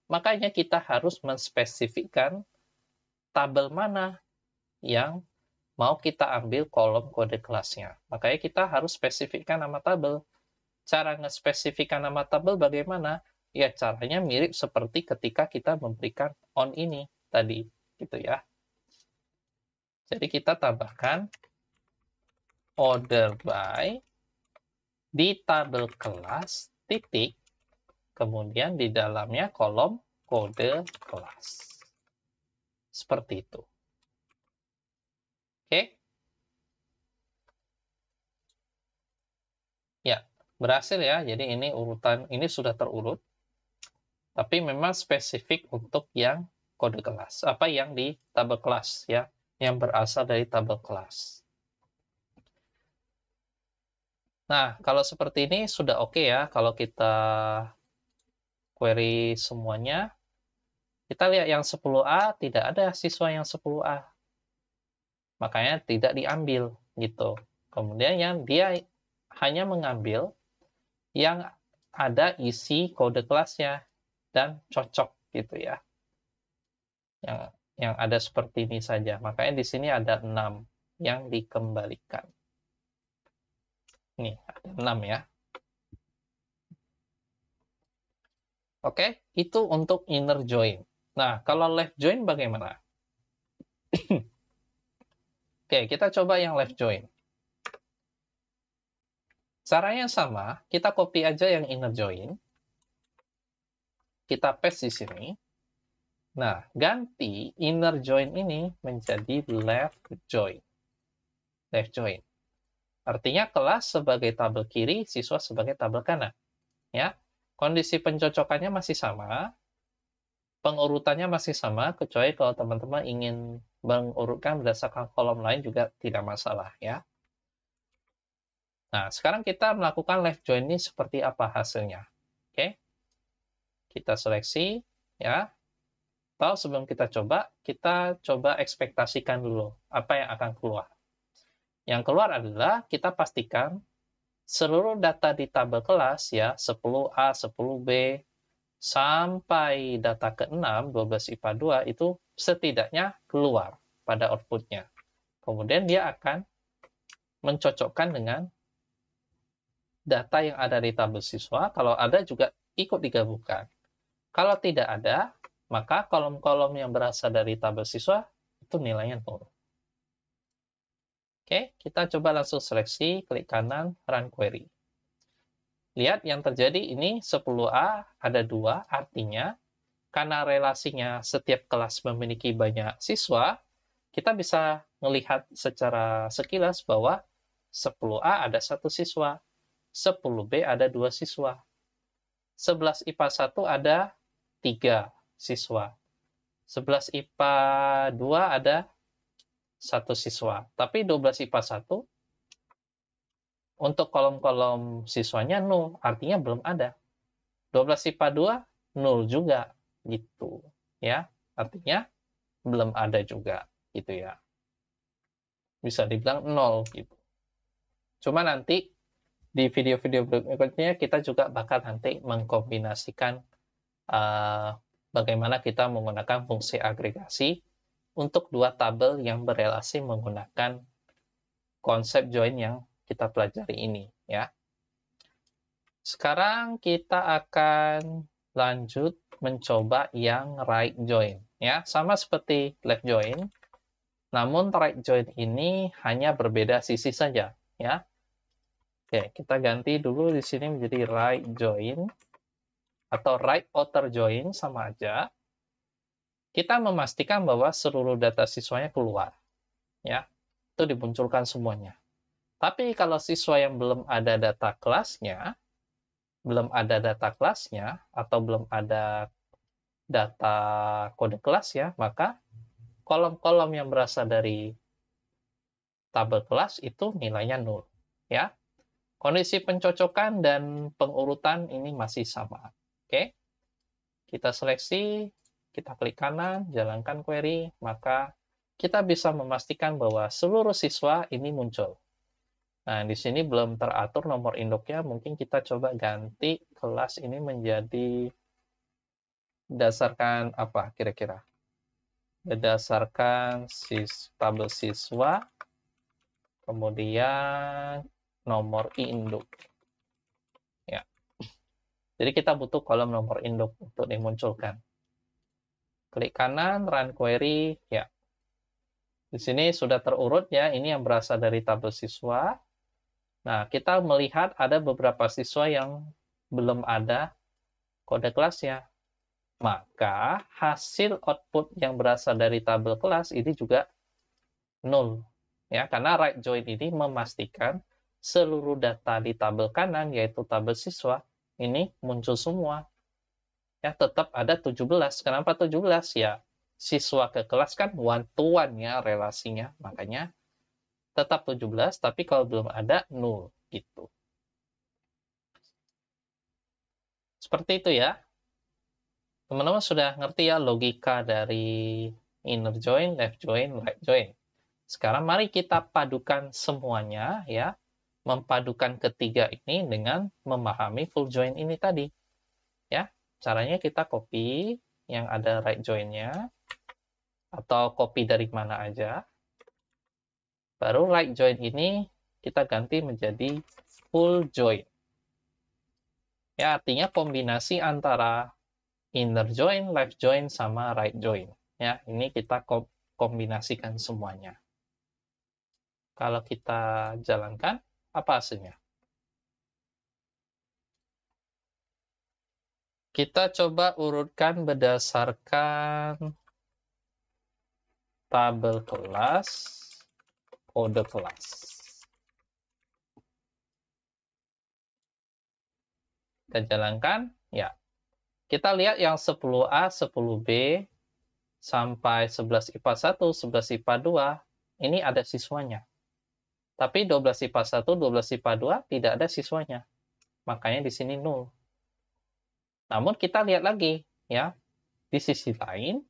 [SPEAKER 1] Makanya kita harus menspesifikkan tabel mana yang mau kita ambil kolom kode kelasnya. Makanya kita harus spesifikkan nama tabel. Cara nge-spesifikkan nama tabel bagaimana? Ya, caranya mirip seperti ketika kita memberikan on ini tadi, gitu ya. Jadi kita tambahkan order by di tabel kelas titik, kemudian di dalamnya kolom kode kelas. Seperti itu. Oke? Ya, Berhasil ya, jadi ini urutan, ini sudah terurut. Tapi memang spesifik untuk yang kode kelas, apa yang di tabel kelas ya, yang berasal dari tabel kelas. Nah, kalau seperti ini sudah oke ya, kalau kita query semuanya. Kita lihat yang 10A, tidak ada siswa yang 10A. Makanya tidak diambil, gitu. Kemudian yang dia hanya mengambil yang ada isi kode kelasnya dan cocok, gitu ya. Yang ada seperti ini saja. Makanya di sini ada 6 yang dikembalikan. Nih, ada 6 ya. Oke, itu untuk inner join. Nah, kalau left join bagaimana? Oke, kita coba yang left join. Caranya sama, kita copy aja yang inner join. Kita paste di sini. Nah, ganti inner join ini menjadi left join. Left join. Artinya kelas sebagai tabel kiri, siswa sebagai tabel kanan. Ya, kondisi pencocokannya masih sama, pengurutannya masih sama, kecuali kalau teman-teman ingin mengurutkan berdasarkan kolom lain juga tidak masalah ya. Nah, sekarang kita melakukan left join ini seperti apa hasilnya. Oke. Kita seleksi ya. Atau sebelum kita coba ekspektasikan dulu apa yang akan keluar. Yang keluar adalah kita pastikan seluruh data di tabel kelas ya, 10A, 10B, sampai data ke-6, 12 IPA 2, itu setidaknya keluar pada outputnya. Kemudian dia akan mencocokkan dengan data yang ada di tabel siswa, kalau ada juga ikut digabungkan. Kalau tidak ada, maka kolom-kolom yang berasal dari tabel siswa itu nilainya 0. Oke, kita coba langsung seleksi, klik kanan, run query. Lihat yang terjadi ini 10A ada 2, artinya karena relasinya setiap kelas memiliki banyak siswa, kita bisa melihat secara sekilas bahwa 10A ada 1 siswa, 10B ada 2 siswa, 11 IPA 1 ada 3 siswa, 11 IPA 2 ada 1 siswa. Tapi 12 IPA 1 untuk kolom-kolom siswanya 0, artinya belum ada. 12 IPA 2 0 juga gitu ya. Artinya belum ada juga gitu ya. Bisa dibilang 0 gitu. Cuma nanti di video-video berikutnya kita juga bakal nanti mengkombinasikan bagaimana kita menggunakan fungsi agregasi untuk dua tabel yang berelasi menggunakan konsep join yang kita pelajari ini ya. Sekarang kita akan lanjut mencoba yang right join ya, sama seperti left join. Namun right join ini hanya berbeda sisi saja ya. Oke, kita ganti dulu di sini menjadi right join atau right outer join, sama aja. Kita memastikan bahwa seluruh data siswanya keluar ya. Itu dimunculkan semuanya. Tapi kalau siswa yang belum ada data kelasnya, atau belum ada data kode kelas ya, maka kolom-kolom yang berasal dari tabel kelas itu nilainya 0 ya. Kondisi pencocokan dan pengurutan ini masih sama. Oke. Kita seleksi, kita klik kanan, jalankan query, maka kita bisa memastikan bahwa seluruh siswa ini muncul. Nah, di sini belum teratur nomor induknya, mungkin kita coba ganti kelas ini menjadi berdasarkan apa kira-kira? Berdasarkan tabel siswa, kemudian nomor induk. Ya. Jadi kita butuh kolom nomor induk untuk dimunculkan. Klik kanan, run query, ya. Di sini sudah terurut ya, ini yang berasal dari tabel siswa. Nah, kita melihat ada beberapa siswa yang belum ada kode kelasnya. Maka hasil output yang berasal dari tabel kelas ini juga 0. Ya, karena right join ini memastikan seluruh data di tabel kanan, yaitu tabel siswa, ini muncul semua. Ya, tetap ada 17. Kenapa 17? Ya, siswa ke kelas kan one-to-one ya relasinya, makanya tetap 17, tapi kalau belum ada, 0. Gitu. Seperti itu ya. Teman-teman sudah ngerti ya logika dari inner join, left join, right join. Sekarang mari kita padukan semuanya ya. Mempadukan ketiga ini dengan memahami full join ini tadi. Ya, caranya kita copy yang ada right join-nya atau copy dari mana aja. Baru right join ini kita ganti menjadi full join. Ya, artinya kombinasi antara inner join, left join, sama right join. Ya, ini kita kombinasikan semuanya. Kalau kita jalankan, apa hasilnya? Kita coba urutkan berdasarkan tabel kelas, kode kelas. Kita jalankan, ya. Kita lihat yang 10A, 10B, sampai 11 IPA 1, 11 IPA 2, ini ada siswanya. Tapi 12 IPA 1, 12 IPA 2 tidak ada siswanya. Makanya di sini 0. Namun kita lihat lagi, ya. Di sisi lain,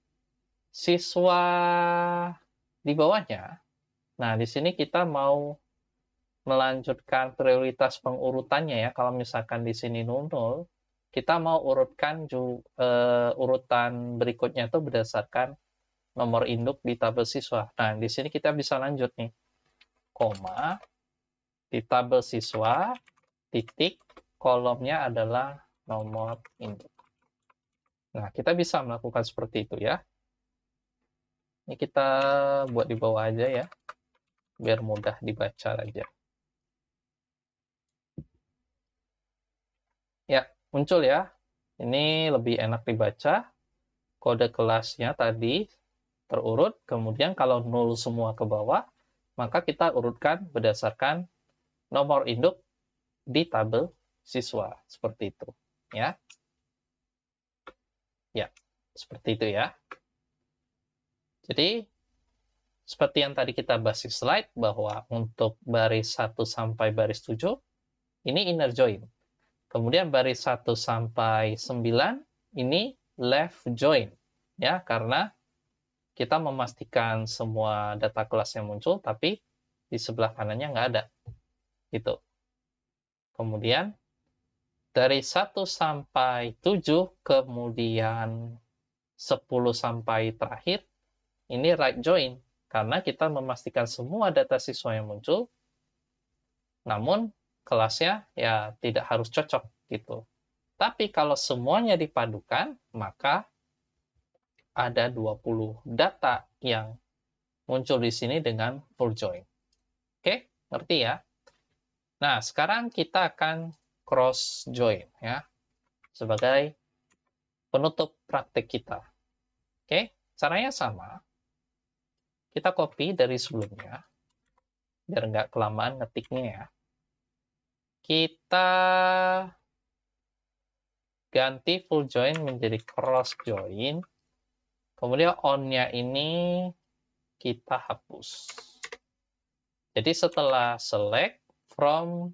[SPEAKER 1] siswa di bawahnya. Nah, di sini kita mau melanjutkan prioritas pengurutannya ya. Kalau misalkan di sini 00, kita mau urutkan urutan berikutnya itu berdasarkan nomor induk di tabel siswa. Nah, di sini kita bisa lanjut nih. Koma, di tabel siswa, titik, kolomnya adalah nomor induk. Nah, kita bisa melakukan seperti itu ya. Ini kita buat di bawah aja ya, biar mudah dibaca aja. Ya, muncul ya. Ini lebih enak dibaca. Kode kelasnya tadi terurut, kemudian kalau 0 semua ke bawah, maka kita urutkan berdasarkan nomor induk di tabel siswa. Seperti itu. Ya, ya, seperti itu ya. Jadi, seperti yang tadi kita bahas di slide, bahwa untuk baris 1 sampai baris 7, ini inner join. Kemudian baris 1 sampai 9, ini left join. Ya, karena kita memastikan semua data kelas yang muncul, tapi di sebelah kanannya nggak ada. Gitu. Kemudian, dari 1 sampai 7, kemudian 10 sampai terakhir, ini right join. Karena kita memastikan semua data siswa yang muncul, namun kelasnya ya tidak harus cocok gitu. Tapi kalau semuanya dipadukan, maka ada 20 data yang muncul di sini dengan full join. Oke, ngerti ya? Nah, sekarang kita akan cross join ya, sebagai penutup praktek kita. Oke, caranya sama. Kita copy dari sebelumnya, biar nggak kelamaan ngetiknya ya. Kita ganti full join menjadi cross join. Kemudian on-nya ini kita hapus. Jadi setelah select from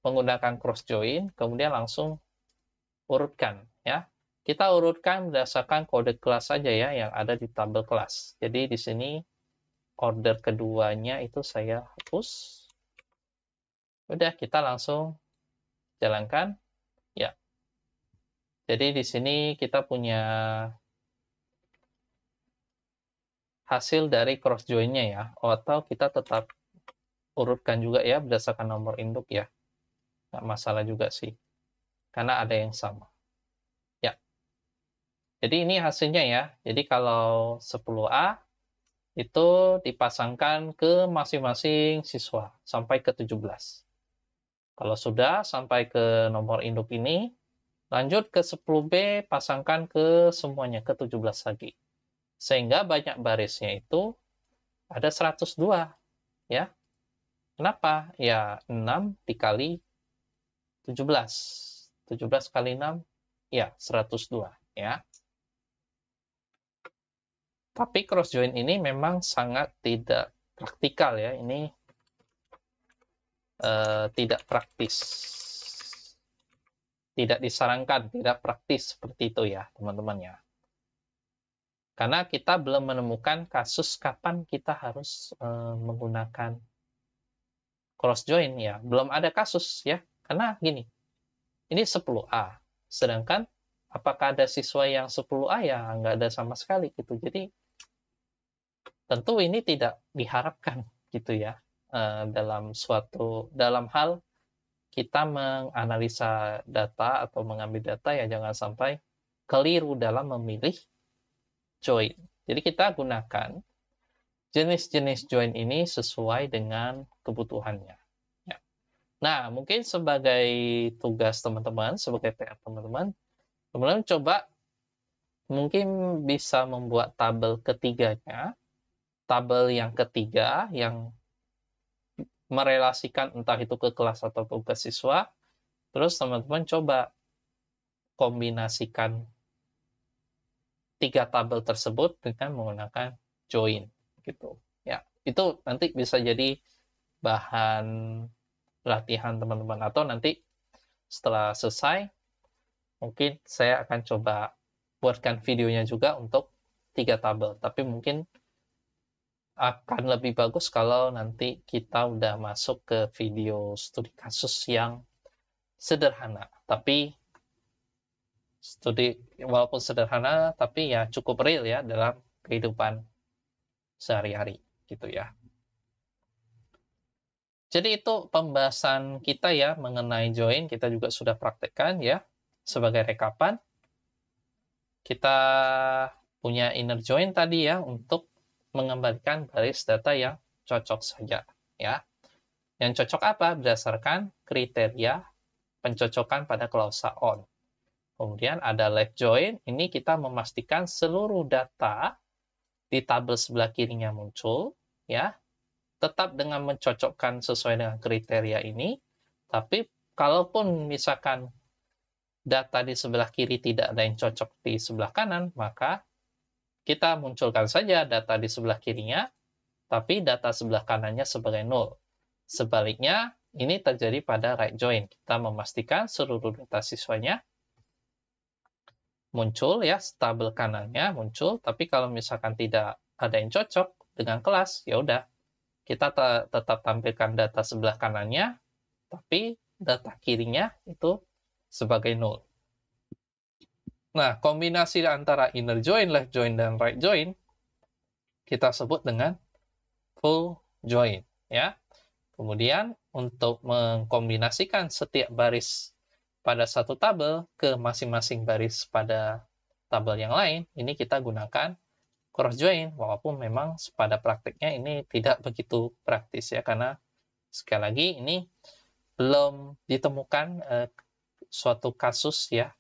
[SPEAKER 1] menggunakan cross join, kemudian langsung urutkan ya. Kita urutkan berdasarkan kode kelas saja ya yang ada di tabel kelas. Jadi di sini order keduanya itu saya hapus. Udah, kita langsung jalankan. Ya. Jadi di sini kita punya hasil dari cross join-nya ya. Atau kita tetap urutkan juga ya berdasarkan nomor induk ya. Nggak masalah juga sih. Karena ada yang sama. Ya. Jadi ini hasilnya ya. Jadi kalau 10A itu dipasangkan ke masing-masing siswa sampai ke 17. Kalau sudah sampai ke nomor induk ini, lanjut ke 10B, pasangkan ke semuanya, ke 17 lagi. Sehingga banyak barisnya itu ada 102. Ya. Kenapa? Ya, 6 dikali 17. 17 kali 6, ya 102. Ya. Tapi cross join ini memang sangat tidak praktikal ya. Ini tidak praktis. Tidak disarankan, tidak praktis seperti itu ya, teman-teman ya. Karena kita belum menemukan kasus kapan kita harus menggunakan cross join ya. Belum ada kasus ya. Karena gini, ini 10A. Sedangkan apakah ada siswa yang 10A ya nggak ada sama sekali gitu. Jadi tentu ini tidak diharapkan gitu ya dalam hal kita menganalisa data atau mengambil data ya jangan sampai keliru dalam memilih join. Jadi kita gunakan jenis-jenis join ini sesuai dengan kebutuhannya. Ya. Nah, mungkin sebagai tugas teman-teman, sebagai PR teman-teman coba mungkin bisa membuat tabel ketiganya, tabel yang ketiga yang merelasikan entah itu ke kelas atau ke siswa, terus teman-teman coba kombinasikan 3 tabel tersebut dengan menggunakan join gitu. Ya, itu nanti bisa jadi bahan latihan teman-teman atau nanti setelah selesai mungkin saya akan coba buatkan videonya juga untuk 3 tabel, tapi mungkin akan lebih bagus kalau nanti kita udah masuk ke video studi kasus yang sederhana, tapi walaupun sederhana tapi ya cukup real ya dalam kehidupan sehari-hari gitu ya. Jadi itu pembahasan kita ya mengenai join, kita juga sudah praktekkan ya. Sebagai rekapan, kita punya inner join tadi ya untuk mengembalikan baris data yang cocok saja ya. Yang cocok apa? Berdasarkan kriteria pencocokan pada klausa on. Kemudian ada left join, ini kita memastikan seluruh data di tabel sebelah kirinya muncul ya. Tetap dengan mencocokkan sesuai dengan kriteria ini, tapi kalaupun misalkan data di sebelah kiri tidak ada yang cocok di sebelah kanan, maka kita munculkan saja data di sebelah kirinya, tapi data sebelah kanannya sebagai nol. Sebaliknya, ini terjadi pada right join. Kita memastikan seluruh data siswanya muncul ya, tabel kanannya muncul, tapi kalau misalkan tidak ada yang cocok dengan kelas, ya udah kita tetap tampilkan data sebelah kanannya, tapi data kirinya itu sebagai nol. Nah, kombinasi antara inner join, left join, dan right join kita sebut dengan full join. Ya. Kemudian, untuk mengkombinasikan setiap baris pada satu tabel ke masing-masing baris pada tabel yang lain, ini kita gunakan cross join, walaupun memang pada praktiknya ini tidak begitu praktis ya, karena sekali lagi ini belum ditemukan suatu kasus ya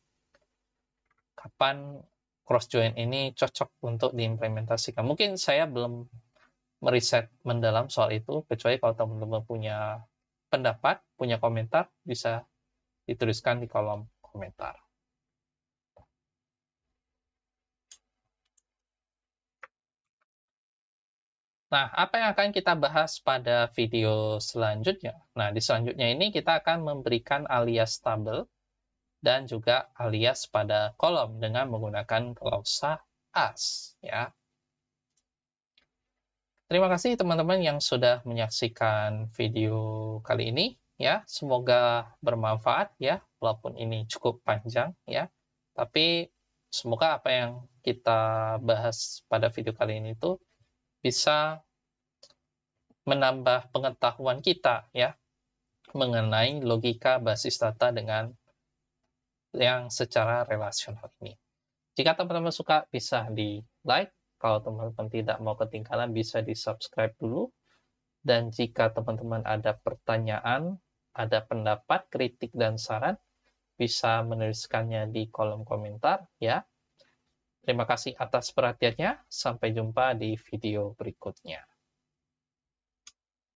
[SPEAKER 1] kapan cross join ini cocok untuk diimplementasikan. Mungkin saya belum meriset mendalam soal itu, kecuali kalau teman-teman punya pendapat, punya komentar, bisa dituliskan di kolom komentar. Nah, apa yang akan kita bahas pada video selanjutnya? Nah, di selanjutnya ini kita akan memberikan alias tabel dan juga alias pada kolom dengan menggunakan klausa as. Ya. Terima kasih teman-teman yang sudah menyaksikan video kali ini. Ya, semoga bermanfaat ya, walaupun ini cukup panjang ya. Tapi semoga apa yang kita bahas pada video kali ini itu bisa menambah pengetahuan kita ya mengenai logika basis data dengan yang secara relasional ini. Jika teman-teman suka bisa di like, kalau teman-teman tidak mau ketinggalan bisa di subscribe dulu, dan jika teman-teman ada pertanyaan, ada pendapat, kritik, dan saran, bisa menuliskannya di kolom komentar ya. Terima kasih atas perhatiannya, sampai jumpa di video berikutnya.